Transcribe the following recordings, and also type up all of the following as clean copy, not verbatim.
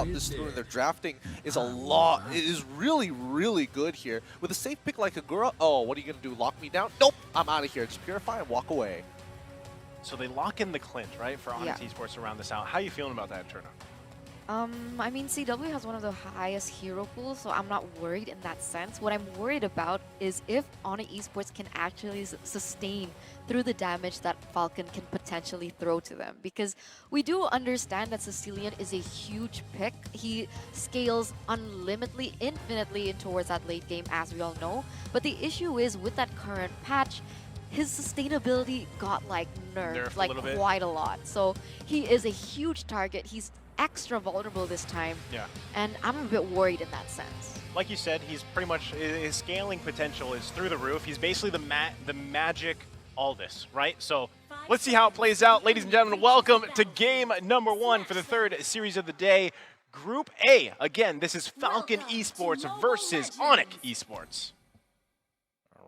this through, and their drafting is a lot. It is really, really good here. With a safe pick like Agura, oh, what are you going to do? Lock me down? Nope, I'm out of here. Just purify and walk away. So they lock in the clinch, right, for ONIC ESPORTS to round this out. How are you feeling about that turnout? I mean, CW has one of the highest hero pools, so I'm not worried in that sense. What I'm worried about is if ONIC ESPORTS can actually sustain through the damage that Falcon can potentially throw to them. Because we do understand that Sicilian is a huge pick. He scales unlimitedly, infinitely towards that late game, as we all know. But the issue is, with that current patch, his sustainability got like nerfed like quite a lot. So he is a huge target. He's extra vulnerable this time. Yeah. And I'm a bit worried in that sense. Like you said, he's pretty much, his scaling potential is through the roof. He's basically the magic Aldous, right? So let's see how it plays out. Ladies and gentlemen, welcome to game number 1 for the 3rd series of the day. Group A. Again, this is FALCON ESPORTS versus ONIC ESPORTS.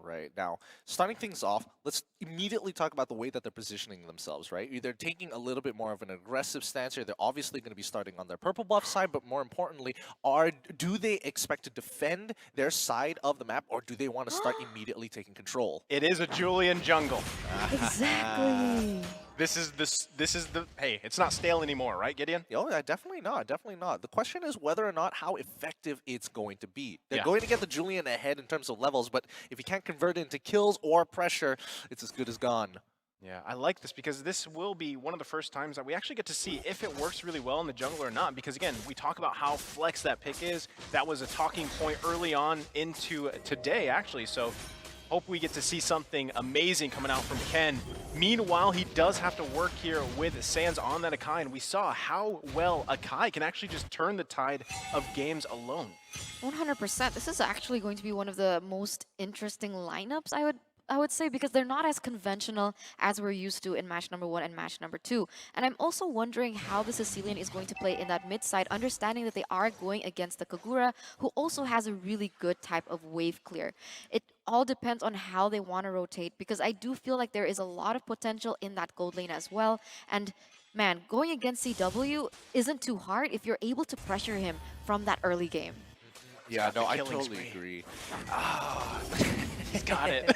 Right now, starting things off, let's immediately talk about the way that they're positioning themselves, right? They're taking a little bit more of an aggressive stance here. They're obviously going to be starting on their purple buff side, but more importantly, do they expect to defend their side of the map, or do they want to start immediately taking control? It is a Julian jungle. Exactly. This is the hey, it's not stale anymore, right, Gideon? Oh, yeah, definitely not. Definitely not. The question is whether or not how effective it's going to be. They're going to get the Julian ahead in terms of levels, but if you can't convert it into kills or pressure, it's as good as gone. Yeah, I like this because this will be one of the first times that we actually get to see if it works really well in the jungle or not. Because again, we talk about how flex that pick is. That was a talking point early on into today, actually. So hope we get to see something amazing coming out from Kenn. Meanwhile, he does have to work here with Sanz on that Akai, and we saw how well Akai can actually just turn the tide of games alone. 100%. This is actually going to be one of the most interesting lineups, I would say, because they're not as conventional as we're used to in match number 1 and match number 2. And I'm also wondering how the Sicilian is going to play in that mid side, understanding that they are going against the Kagura, who also has a really good type of wave clear. It all depends on how they want to rotate, because I do feel like there is a lot of potential in that gold lane as well. And man, going against CW isn't too hard if you're able to pressure him from that early game. Yeah, no, I totally agree. He's got it.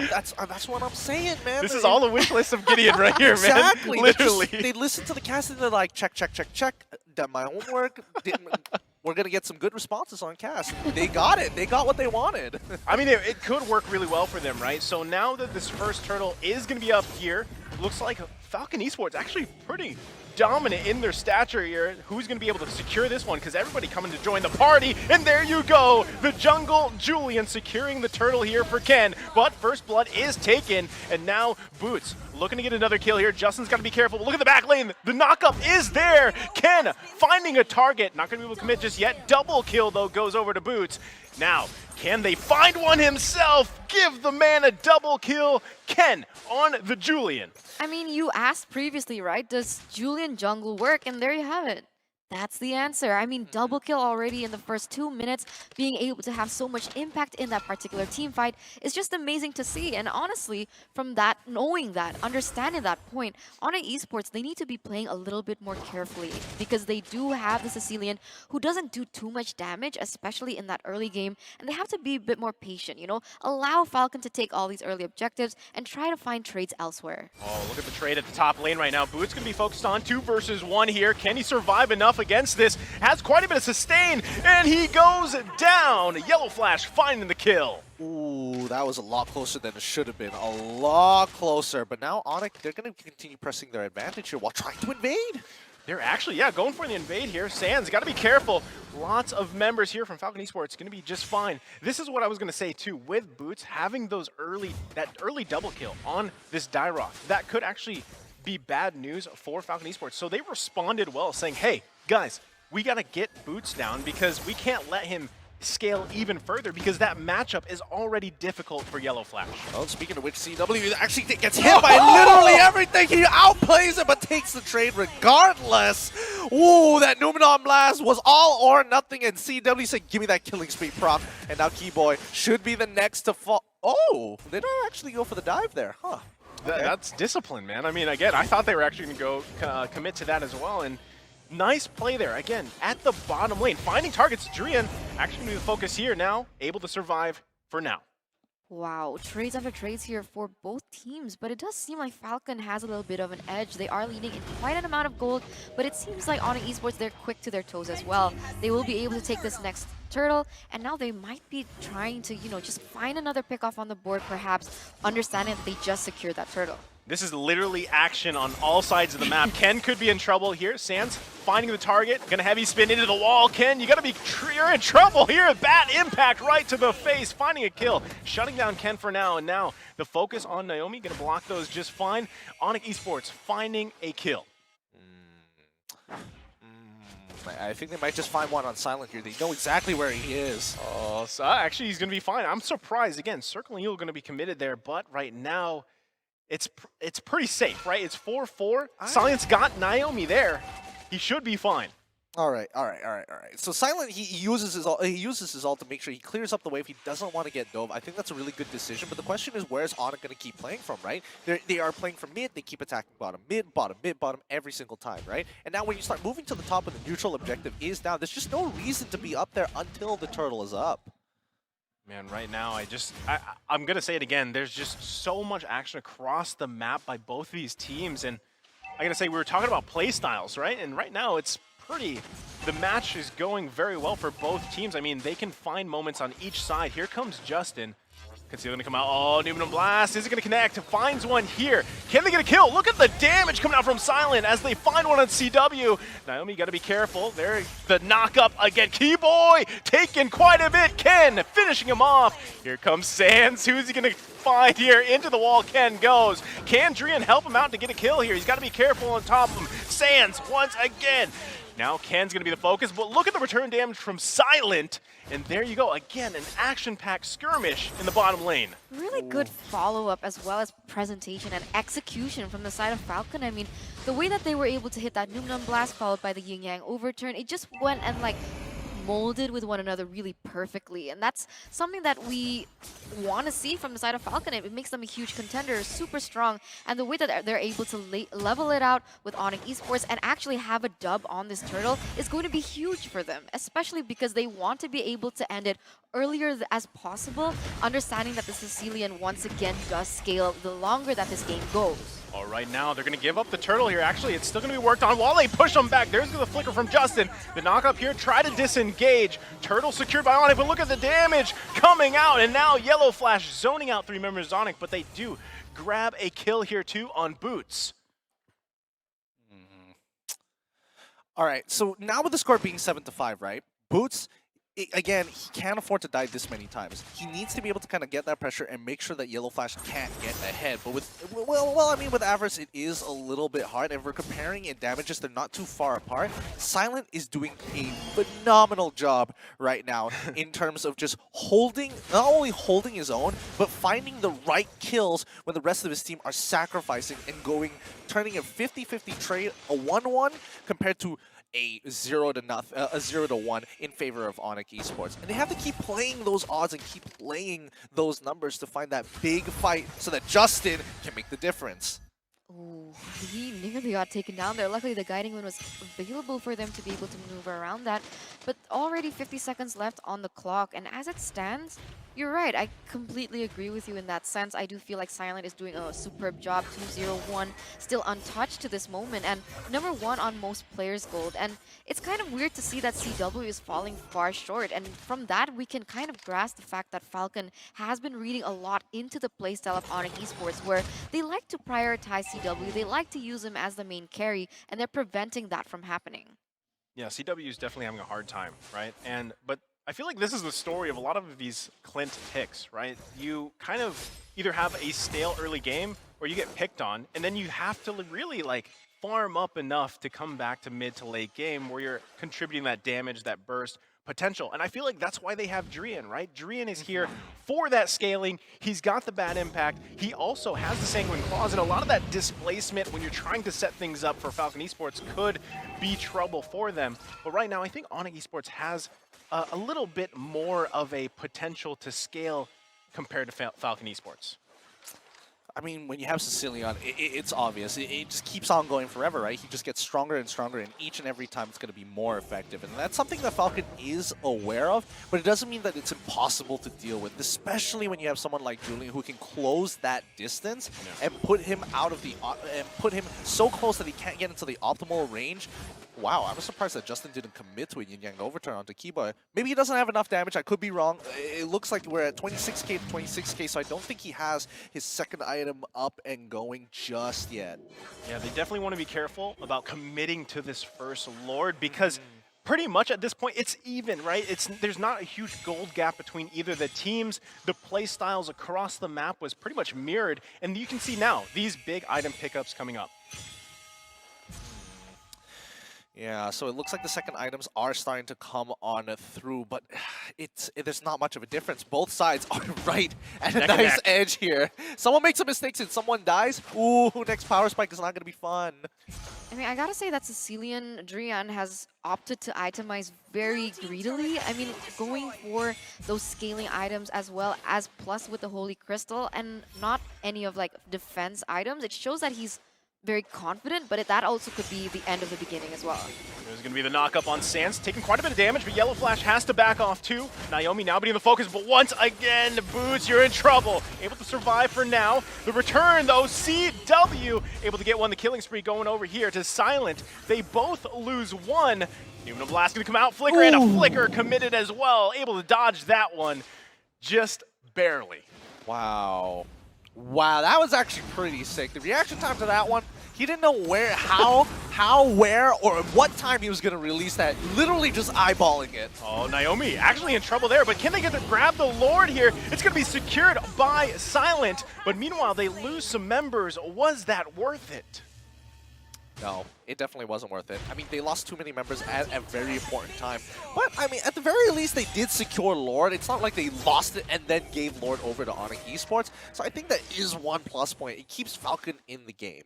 That's what I'm saying, man. This is all the wish list of Gideon right here, man. Exactly. Literally. They listen to the cast and they're like, check, check, check, check. Done my homework. We're going to get some good responses on cast. They got it. They got what they wanted. I mean, it could work really well for them, right? So now that this first turtle is going to be up here, looks like FALCON ESPORTS actually pretty dominant in their stature here. Who's going to be able to secure this one? Because everybody coming to join the party, and there you go. The jungle Julian securing the turtle here for Kenn. But first blood is taken, and now Butsss looking to get another kill here. Justin's got to be careful. But look at the back lane. The knockup is there. Kenn finding a target. Not going to be able to commit just yet. Double kill, though, goes over to Butsss. Now, can they find one himself? Give the man a double kill. Kenn on the Julian. I mean, you asked previously, right? Does Julian jungle work? And there you have it. That's the answer. I mean, double kill already in the first 2 minutes, being able to have so much impact in that particular team fight is just amazing to see. And honestly, from that, knowing that, understanding that point, ONIC ESPORTS, they need to be playing a little bit more carefully, because they do have the Sicilian who doesn't do too much damage, especially in that early game, and they have to be a bit more patient, you know? Allow Falcon to take all these early objectives and try to find trades elsewhere. Oh, look at the trade at the top lane right now. Butsss going to be focused on 2 versus 1 here. Can he survive enough against this? Has quite a bit of sustain, and he goes down. Yellowflash finding the kill. Ooh, that was a lot closer than it should have been. A lot closer. But now ONIC, they're going to continue pressing their advantage here while trying to invade. They're actually, going for the invade here. Sanz, got to be careful. Lots of members here from FALCON ESPORTS going to be just fine. This is what I was going to say, too. With Butsss having that early double kill on this Dairoth, that could actually be bad news for FALCON ESPORTS. So they responded well, saying, hey, guys, we got to get Butsss down because we can't let him scale even further, because that matchup is already difficult for Yellowflash. Well, speaking of which, CW actually gets hit by literally everything. He outplays it, but takes the trade regardless. Ooh, that Numenon Blast was all or nothing, and CW said, give me that killing spree proc. And now Kiboy should be the next to fall. Oh, they don't actually go for the dive there, huh? Okay. That's discipline, man. I mean, again, I thought they were actually going to go commit to that as well, and Nice play there, again, at the bottom lane. Finding targets, Drian actually going to be the focus here now, able to survive for now. Wow, trades after trades here for both teams, but it does seem like Falcon has a little bit of an edge. They are leading in quite an amount of gold, but it seems like ONIC ESPORTS, they're quick to their toes as well. They will be able to take this next turtle, and now they might be trying to, just find another pick off on the board, perhaps, understanding that they just secured that turtle. This is literally action on all sides of the map. Kenn could be in trouble here. Sanz finding the target, gonna heavy spin into the wall. Kenn, you're in trouble here. Bad impact right to the face, finding a kill. Shutting down Kenn for now, and now the focus on Naomi, gonna block those just fine. ONIC ESPORTS finding a kill. I think they might just find one on Silent here. They know exactly where he is. Oh, so actually he's gonna be fine. I'm surprised, again, Circling Eagle gonna be committed there, but right now, it's pretty safe, right? It's 4-4. Silence got Naomi there. He should be fine. All right. So Silent, he uses his ult to make sure he clears up the wave. He doesn't want to get dove. I think that's a really good decision. But the question is, where's ONIC going to keep playing from, right? They are playing from mid. They keep attacking bottom, mid, bottom every single time, right? And now when you start moving to the top, and the neutral objective is down, there's just no reason to be up there until the turtle is up. Man, right now, I'm going to say it again. There's just so much action across the map by both of these teams. And I got to say, we were talking about play styles, right? And right now, the match is going very well for both teams. I mean, they can find moments on each side. Here comes Justin. Conceal gonna come out. Oh, Numinum Blast. Is it gonna connect? Finds one here. Can they get a kill? Look at the damage coming out from Silent as they find one on CW. Naomi, gotta be careful. There, the knock up again. Kiboy taking quite a bit. Kenn finishing him off. Here comes Sanz. Who's he gonna find here? Into the wall Kenn goes. Can Drian help him out to get a kill here? He's gotta be careful on top of him. Sanz once again. Now Kenn's going to be the focus, but look at the return damage from Silent. And there you go, again, an action-packed skirmish in the bottom lane. Really good follow-up as well as presentation and execution from the side of Falcon. I mean, the way that they were able to hit that Numinum Blast followed by the Yin Yang overturn, it just went and molded with one another really perfectly, and that's something that we want to see from the side of Falcon. It makes them a huge contender, super strong, and the way that they're able to level it out with ONIC ESPORTS and actually have a dub on this turtle is going to be huge for them, especially because they want to be able to end it earlier as possible, understanding that the Sicilian once again does scale the longer that this game goes. All right, now they're going to give up the turtle here. Actually, it's still going to be worked on while they push them back. There's the flicker from Justin. The knock up here, try to disengage. Turtle secured by ONIC, but look at the damage coming out. And now Yellowflash zoning out 3 members of ONIC, but they do grab a kill here too on Butsss. All right, so now with the score being 7-5, right? Butsss, again, he can't afford to die this many times. He needs to be able to kind of get that pressure and make sure that Yellowflash can't get ahead. But with Avarice, it is a little bit hard. And if we're comparing in damages, they're not too far apart. Silent is doing a phenomenal job right now in terms of just not only holding his own, but finding the right kills when the rest of his team are sacrificing and turning a 50-50 trade, a 1-1, compared to a 0-1 in favor of ONIC ESPORTS. And they have to keep playing those odds and keep playing those numbers to find that big fight so that Justin can make the difference. Ooh, he nearly got taken down there. Luckily, the guiding wind was available for them to be able to maneuver around that. But already 50 seconds left on the clock. And as it stands, you're right. I completely agree with you in that sense. I do feel like Silent is doing a superb job. 2-0-1, still untouched to this moment. And #1 on most players' gold. And it's kind of weird to see that CW is falling far short. And from that, we can kind of grasp the fact that Falcon has been reading a lot into the playstyle of ONIC ESPORTS, where they like to prioritize CW. They like to use him as the main carry, and they're preventing that from happening. Yeah, CW is definitely having a hard time, right? But I feel like this is the story of a lot of these Clint picks, right? You kind of either have a stale early game or you get picked on, and then you have to really farm up enough to come back to mid to late game where you're contributing that damage, that burst potential. And I feel like that's why they have Drian, right? Drian is here for that scaling. He's got the bad impact. He also has the Sanguine Claws, and a lot of that displacement when you're trying to set things up for Falcon Esports could be trouble for them. But right now, I think ONIC Esports has a little bit more of a potential to scale compared to Falcon Esports. I mean, when you have Sicilian, it's obvious. It just keeps on going forever, right? He just gets stronger and stronger, and each and every time it's going to be more effective. And that's something that Falcon is aware of, but it doesn't mean that it's impossible to deal with, especially when you have someone like Julian who can close that distance and put him out of the and put him so close that he can't get into the optimal range. Wow, I was surprised that Justin didn't commit to a yin-yang overturn onto Kiboy. Maybe he doesn't have enough damage. I could be wrong. It looks like we're at 26k to 26k, so I don't think he has his second item up and going just yet. Yeah, they definitely want to be careful about committing to this first Lord because pretty much at this point it's even, right? There's not a huge gold gap between either the teams. The play styles across the map was pretty much mirrored, and you can see now these big item pickups coming up. Yeah, so it looks like the second items are starting to come on through, but there's not much of a difference. Both sides are right at a nice edge here. Someone makes some mistakes and someone dies. Ooh, next power spike is not going to be fun. I mean, I gotta say that Sicilian Drian has opted to itemize very greedily. I mean, going for those scaling items as well as plus with the Holy Crystal and not any of like defense items. It shows that he's very confident, but that also could be the end of the beginning as well. There's going to be the knock-up on Sanz, taking quite a bit of damage, but Yellowflash has to back off too. Naomi now being the focus, but once again, Butsss, you're in trouble. Able to survive for now. The return, though, CW able to get one. The killing spree going over here to Silent. They both lose one. Even a blast going to come out. Flicker and a flicker committed as well. Able to dodge that one just barely. Wow. Wow, that was actually pretty sick. The reaction time to that one, he didn't know where, how, where, or what time he was going to release that. Literally just eyeballing it. Oh, Naomi actually in trouble there, but can they get to grab the Lord here? It's going to be secured by Silent, but meanwhile they lose some members. Was that worth it? No, it definitely wasn't worth it. I mean, they lost too many members at a very important time. But, I mean, at the very least, they did secure Lord. It's not like they lost it and then gave Lord over to ONIC ESPORTS. So I think that is one plus point. It keeps Falcon in the game.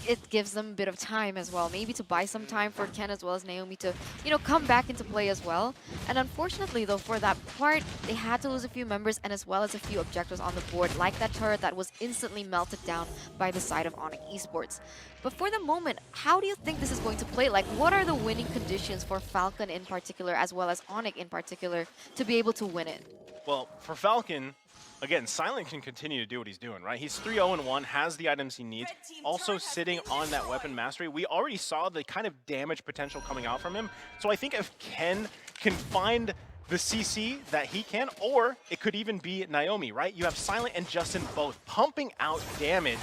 It gives them a bit of time as well, maybe to buy some time for Kenn as well as Naomi to, you know, come back into play as well. And unfortunately, though, for that part, they had to lose a few members and as well as a few objectives on the board, like that turret that was instantly melted down by the side of ONIC ESPORTS. But for the moment, how do you think this is going to play? Like, what are the winning conditions for Falcon in particular, as well as ONIC in particular, to be able to win it? Well, for Falcon, again, Silent can continue to do what he's doing, right? He's 3-0-1, has the items he needs, also sitting on that weapon mastery. We already saw the kind of damage potential coming out from him. So I think if Kenn can find the CC that he can, or it could even be Naomi, right? You have Silent and Justin both pumping out damage,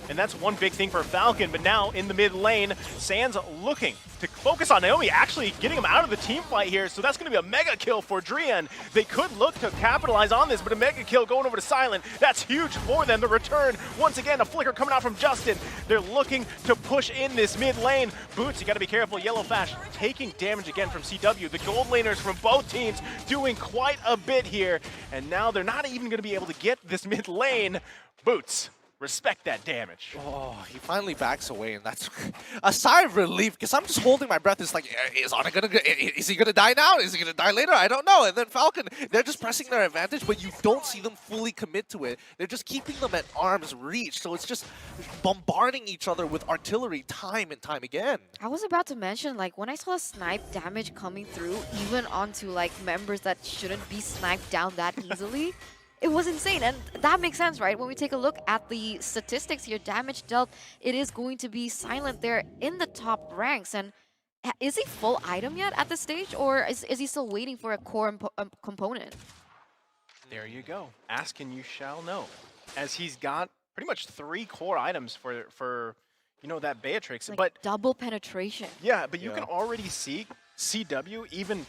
and that's one big thing for Falcon. But now in the mid lane, Sanz looking to focus on Naomi, actually getting him out of the team fight here, so that's going to be a mega kill for Drian. They could look to capitalize on this, but a mega kill going over to Silent, that's huge for them. The return, once again, a flicker coming out from Justin. They're looking to push in this mid lane. Butsss, you got to be careful. Yellowflash taking damage again from CW. The gold laners from both teams doing quite a bit here, and now they're not even going to be able to get this mid lane. Butsss, respect that damage. Oh, he finally backs away, and that's a sigh of relief, because I'm just holding my breath. It's like, is he gonna die now? Is he gonna die later? I don't know. And then Falcon, they're just pressing their advantage, but you don't see them fully commit to it. They're just keeping them at arm's reach, so it's just bombarding each other with artillery time and time again. I was about to mention, like, when I saw snipe damage coming through, even onto, like, members that shouldn't be sniped down that easily, it was insane. And that makes sense, right? When we take a look at the statistics here, damage dealt, it is going to be Silent there in the top ranks. And is he full item yet at this stage, or is he still waiting for a core component? There you go. Ask and you shall know. As he's got pretty much 3 core items for you know, that Beatrix. Like but double penetration. Yeah, but you can already see CW even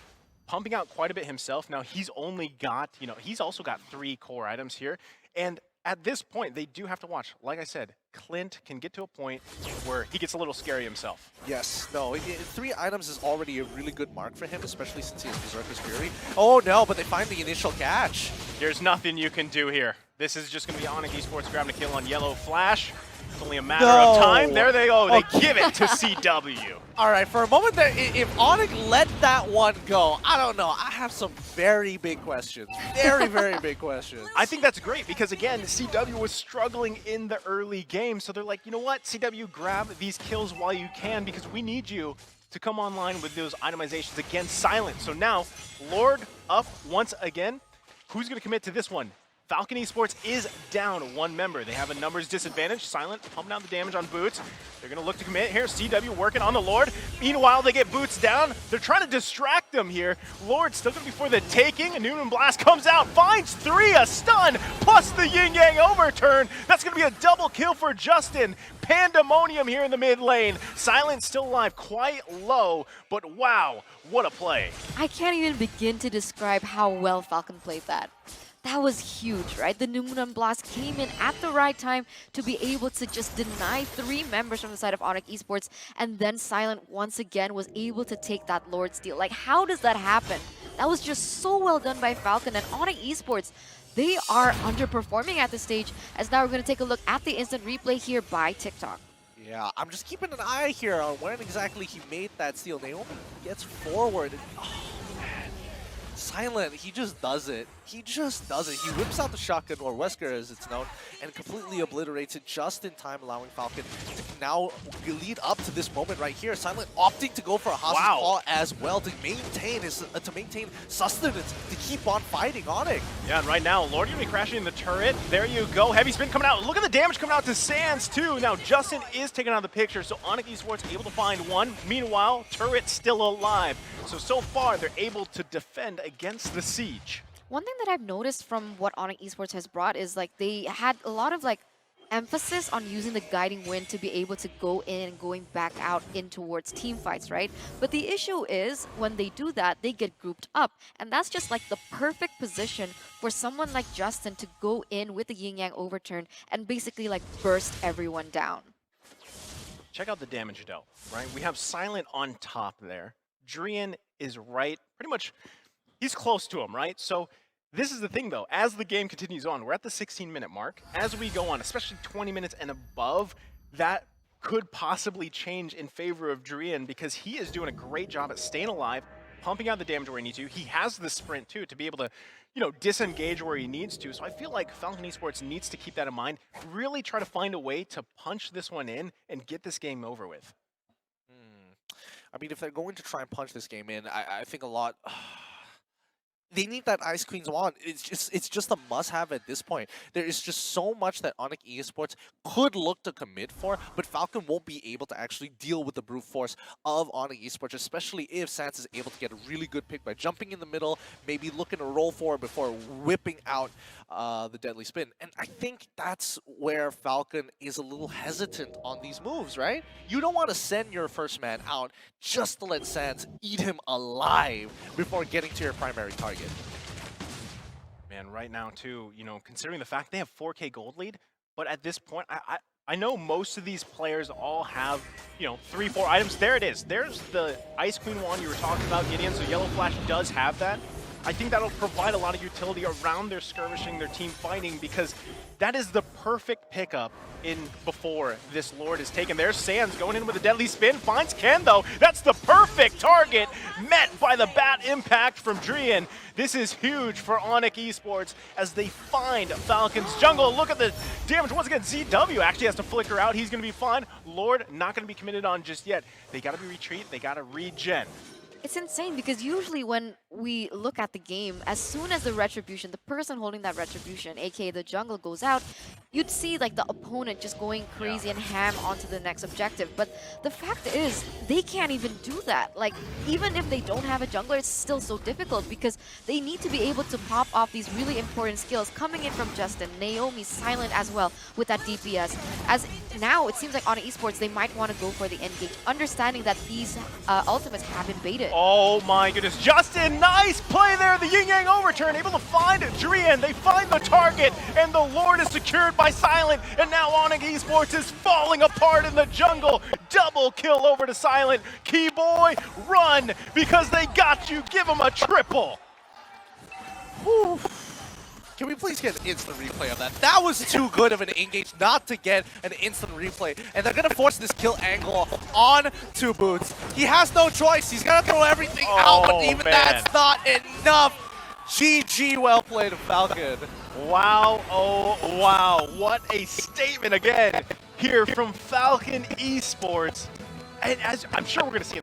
pumping out quite a bit himself. Now he's only got, you know, he's also got 3 core items here. And at this point, they do have to watch. Like I said, Clint can get to a point where he gets a little scary himself. Yes, no, 3 items is already a really good mark for him, especially since he has Berserker's Fury. Oh no, but they find the initial catch. There's nothing you can do here. This is just going to be ONIC ESPORTS grabbing a kill on Yellowflash. It's only a matter of time. There they go. They Okay. give it to CW. All right, for a moment there, if ONIC let that one go, I don't know. I have some very big questions. Very, very big questions. I think that's great because, again, CW was struggling in the early game. So they're like, you know what, CW, grab these kills while you can because we need you to come online with those itemizations against Silent. So now, Lord up once again. Who's going to commit to this one? FALCON ESPORTS is down one member. They have a numbers disadvantage. Silent pumping out the damage on Butsss. They're going to look to commit here. CW working on the Lord. Meanwhile, they get Butsss down. They're trying to distract them here. Lord still going to be for the taking. A Newman Blast comes out, finds 3, a stun, plus the Yin Yang overturn. That's going to be a double kill for Justin. Pandemonium here in the mid lane. Silent still alive, quite low, but wow, what a play. I can't even begin to describe how well Falcon played that. That was huge, right? The Newman Blast came in at the right time to be able to just deny 3 members from the side of ONIC Esports, and then Silent once again was able to take that Lord steal. Like, how does that happen? That was just so well done by Falcon, and ONIC Esports, they are underperforming at this stage, as now we're going to take a look at the instant replay here by TikTok. Yeah, I'm just keeping an eye here on when exactly he made that steal. Naomi gets forward. And, oh, man. Silent, he just does it. He just does it. He whips out the shotgun, or Wesker as it's known, and completely obliterates it just in time, allowing Falcon to now lead up to this moment right here. Silent opting to go for a hostage call as well to maintain sustenance, to keep on fighting ONIC. Yeah, and right now, Lord gonna be crashing in the turret. There you go. Heavy spin coming out. Look at the damage coming out to Sanz too. Now Justin is taken out of the picture, so ONIC Esports able to find one. Meanwhile, turret still alive. So far they're able to defend against the siege. One thing that I've noticed from what ONIC Esports has brought is like they had a lot of like emphasis on using the guiding wind to be able to go in and going back out in towards team fights, right? But the issue is when they do that, they get grouped up. And that's just like the perfect position for someone like Justin to go in with the yin yang overturn and basically like burst everyone down. Check out the damage dealt, right? We have Silent on top there. Drian is right, pretty much, he's close to him, right? So this is the thing though, as the game continues on, we're at the 16-minute mark. As we go on, especially 20 minutes and above, that could possibly change in favor of Drian because he is doing a great job at staying alive, pumping out the damage where he needs to. He has the sprint too to be able to, you know, disengage where he needs to. So I feel like FALCON Esports needs to keep that in mind, really try to find a way to punch this one in and get this game over with. I mean, if they're going to try and punch this game in, I think a lot... They need that Ice Queen's wand. It's just a must-have at this point. There is just so much that ONIC Esports could look to commit for, but Falcon won't be able to actually deal with the brute force of ONIC Esports, especially if Sanz is able to get a really good pick by jumping in the middle, maybe looking to roll forward before whipping out the deadly spin. And I think that's where Falcon is a little hesitant on these moves, right? You don't want to send your first man out just to let Sanz eat him alive before getting to your primary target. Man, right now too, you know, considering the fact they have 4K gold lead, but at this point, I know most of these players all have, you know, 3-4 items. There it is. There's the Ice Queen wand you were talking about, Gideon, so Yellowflash does have that. I think that'll provide a lot of utility around their skirmishing, their team fighting, because that is the perfect pickup in before this Lord is taken. There's Sanz going in with a deadly spin, finds Kenn though. That's the perfect target, met by the bat impact from Drian. This is huge for ONIC Esports as they find Falcon's jungle. Look at the damage once again. ZW actually has to flicker out. He's gonna be fine. Lord not gonna be committed on just yet. They gotta be retreat, they gotta regen. It's insane because usually when we look at the game, as soon as the retribution, the person holding that retribution, aka the jungle, goes out, you'd see like the opponent just going crazy and ham onto the next objective. But the fact is, they can't even do that. Like, even if they don't have a jungler, it's still so difficult because they need to be able to pop off these really important skills coming in from Justin, Naomi, Silent as well with that DPS. As now, it seems like ONIC Esports, they might want to go for the engage, understanding that these ultimates have been baited. Oh my goodness, Justin, nice play there, the Yin Yang overturn, able to find Drian, they find the target, and the Lord is secured by Silent, and now ONIC Esports is falling apart in the jungle. Double kill over to Silent. Kiboy, run, because they got you, give him a triple. Whew. Can we please get an instant replay of that? That was too good of an engage not to get an instant replay. And they're going to force this kill angle on to Butsss. He has no choice. He's got to throw everything out, but even that's not enough. GG, well played, Falcon. Wow, oh wow, what a statement again here from FALCON Esports. And as I'm sure we're going to see